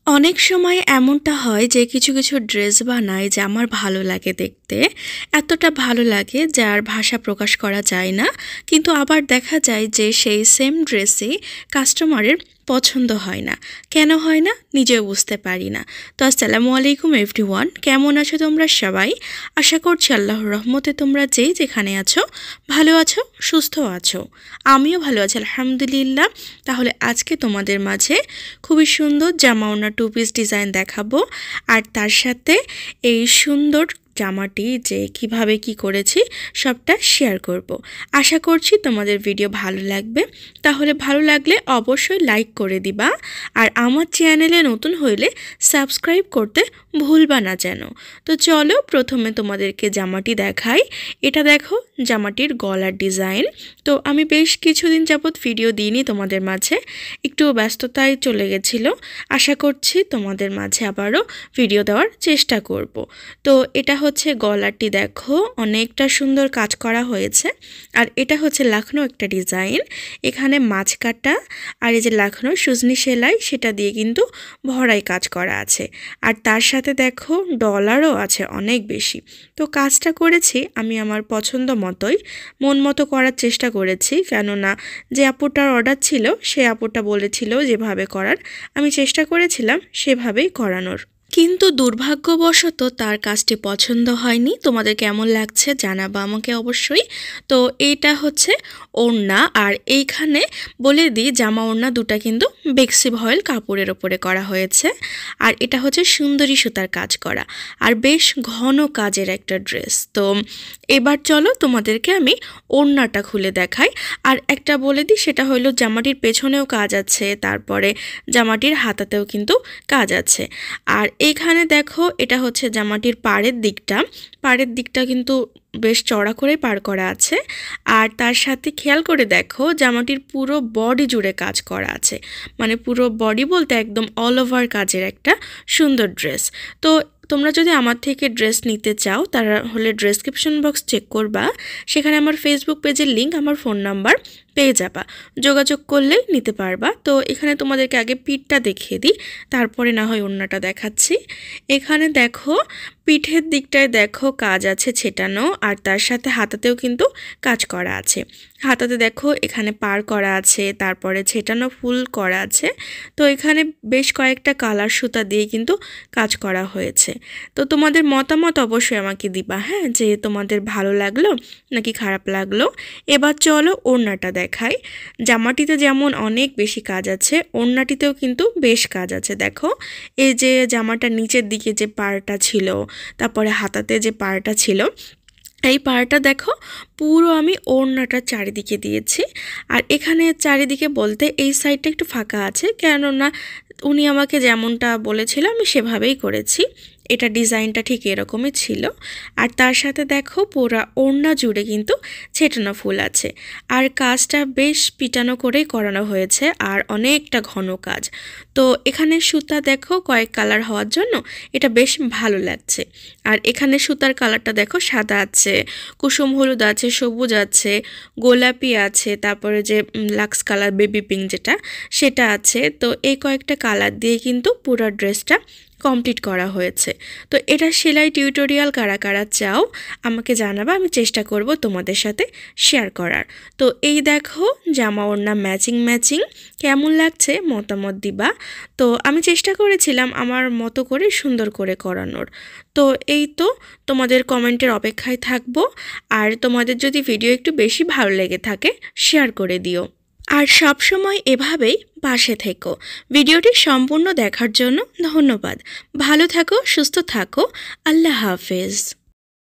অনেক সময় এমনটা হয় যে কিছু কিছু ড্রেস বানাই যে আমার ভালো লাগে দেখতে, এতটা ভালো লাগে যে আর ভাষা প্রকাশ করা যায় না। কিন্তু আবার দেখা যায় যে সেই সেম ড্রেসই কাস্টমারের পছন্দ হয় না। কেন হয় না নিজেও বুঝতে পারি না। তো আসসালামু আলাইকুম এভরিওয়ান, কেমন আছো তোমরা সবাই? আশা করছি আল্লাহর রহমতে তোমরা যেই যেখানে আছো ভালো আছো, সুস্থ আছো। আমিও ভালো আছি আলহামদুলিল্লাহ। তাহলে আজকে তোমাদের মাঝে খুবই সুন্দর জামা ওড়না টু পিস ডিজাইন দেখাবো, আর তার সাথে এই সুন্দর জামাটি যে কিভাবে কি করেছি সবটা শেয়ার করব। আশা করছি তোমাদের ভিডিও ভালো লাগবে। তাহলে ভালো লাগলে অবশ্যই লাইক করে দিবা, আর আমার চ্যানেলে নতুন হইলে সাবস্ক্রাইব করতে ভুলবা না যেন। তো চলো প্রথমে তোমাদেরকে জামাটি দেখাই। এটা দেখো জামাটির গলার ডিজাইন। তো আমি বেশ কিছুদিন যাবত ভিডিও দিইনি তোমাদের মাঝে, একটু ব্যস্ততায় চলে গেছিলো। আশা করছি তোমাদের মাঝে আবারও ভিডিও দেওয়ার চেষ্টা করব। তো এটা হচ্ছে গলাটি, দেখো অনেকটা সুন্দর কাজ করা হয়েছে। আর এটা হচ্ছে লাখনৌ একটা ডিজাইন, এখানে মাছ কাটা আর এই যে লাখনৌ সুজনি সেলাই সেটা দিয়ে কিন্তু ভরাই কাজ করা আছে। আর তার সাথে দেখো ডলারও আছে অনেক বেশি। তো কাজটা করেছি আমি আমার পছন্দ মতোই, মন মতো করার চেষ্টা করেছি, কেননা যে আপুটার অর্ডার ছিল সে আপুটা বলেছিল যেভাবে করার, আমি চেষ্টা করেছিলাম সেভাবেই করানোর। কিন্তু দুর্ভাগ্যবশত তার কাজটি পছন্দ হয়নি। তোমাদের কেমন লাগছে জানাবা আমাকে অবশ্যই। তো এইটা হচ্ছে ওড়না, আর এইখানে বলে দিই জামা ওড়না দুটা কিন্তু বেক্সি ভয়েল কাপড়ের ওপরে করা হয়েছে। আর এটা হচ্ছে সুন্দরী সুতার কাজ করা, আর বেশ ঘন কাজের একটা ড্রেস। তো এবার চলো তোমাদেরকে আমি ওড়নাটা খুলে দেখাই। আর একটা বলে দিই, সেটা হলো জামাটির পেছনেও কাজ আছে, তারপরে জামাটির হাতাতেও কিন্তু কাজ আছে। আর এইখানে দেখো এটা হচ্ছে জামাটির পাড়ের দিকটা কিন্তু বেশ চড়া করে পার করা আছে। আর তার সাথে খেয়াল করে দেখো জামাটির পুরো বডি জুড়ে কাজ করা আছে, মানে পুরো বডি বলতে একদম অল ওভার কাজের একটা সুন্দর ড্রেস। তো তোমরা যদি আমার থেকে ড্রেস নিতে চাও তাহলে ডেসক্রিপশন বক্স চেক করবা, সেখানে আমার ফেসবুক পেজের লিঙ্ক, আমার ফোন নাম্বার পেয়ে যাবা, যোগাযোগ করলেই নিতে পারবা। তো এখানে তোমাদেরকে আগে পিঠটা দেখিয়ে দিই, তারপরে না হয় ওড়নাটা দেখাচ্ছি। এখানে দেখো পিঠের দিকটায় দেখো কাজ আছে ছেটানো, আর তার সাথে হাতাতেও কিন্তু কাজ করা আছে। হাতাতে দেখো এখানে পার করা আছে, তারপরে ছেটানো ফুল করা আছে। তো এখানে বেশ কয়েকটা কালার সুতা দিয়ে কিন্তু কাজ করা হয়েছে। তো তোমাদের মতামত অবশ্যই আমাকে দিবা, হ্যাঁ, যে তোমাদের ভালো লাগলো নাকি খারাপ লাগলো। এবার চলো ওড়নাটা দেখাই। জামাটিতে যেমন অনেক বেশি কাজ আছে, ওড়নাটিতেও কিন্তু বেশ কাজ আছে। দেখো এই যে জামাটার নিচের দিকে যে পাড়টা ছিল, তারপরে হাতাতে যে পাড়টা ছিল, এই পাড়টা দেখো পুরো আমি ওড়নাটার চারিদিকে দিয়েছি। আর এখানে চারিদিকে বলতে এই সাইডটা একটু ফাঁকা আছে, কেননা উনি আমাকে যেমনটা বলেছিল আমি সেভাবেই করেছি। এটা ডিজাইনটা ঠিক এরকমই ছিল। আর তার সাথে দেখো পুরা ওড়না জুড়ে কিন্তু ছেটানো ফুল আছে, আর কাজটা বেশ পিটানো করেই করানো হয়েছে, আর অনেকটা ঘন কাজ। তো এখানে সুতা দেখো কয়েক কালার হওয়ার জন্য এটা বেশ ভালো লাগছে। আর এখানে সুতার কালারটা দেখো সাদা আছে, কুসুম হলুদ আছে, সবুজ আছে, গোলাপি আছে, তারপরে যে লাক্স কালার বেবি পিঙ্ক যেটা সেটা আছে। তো এই কয়েকটা কালার দিয়ে কিন্তু পুরো ড্রেসটা কমপ্লিট করা হয়েছে। তো এটা সেলাই টিউটোরিয়াল কারা কারা চাও আমাকে জানাবা, আমি চেষ্টা করব তোমাদের সাথে শেয়ার করার। তো এই দেখো জামা ওড়না ম্যাচিং কেমন লাগছে মতামত দিবা। তো আমি চেষ্টা করেছিলাম আমার মতো করে সুন্দর করে করানোর। তো এই তো তোমাদের কমেন্টের অপেক্ষায় থাকবো। আর তোমাদের যদি ভিডিও একটু বেশি ভালো লেগে থাকে শেয়ার করে দিও, আর সব সময় এভাবেই পাশে থেকো। ভিডিওটি সম্পূর্ণ দেখার জন্য ধন্যবাদ। ভালো থাকো, সুস্থ থাকো, আল্লাহ হাফেজ।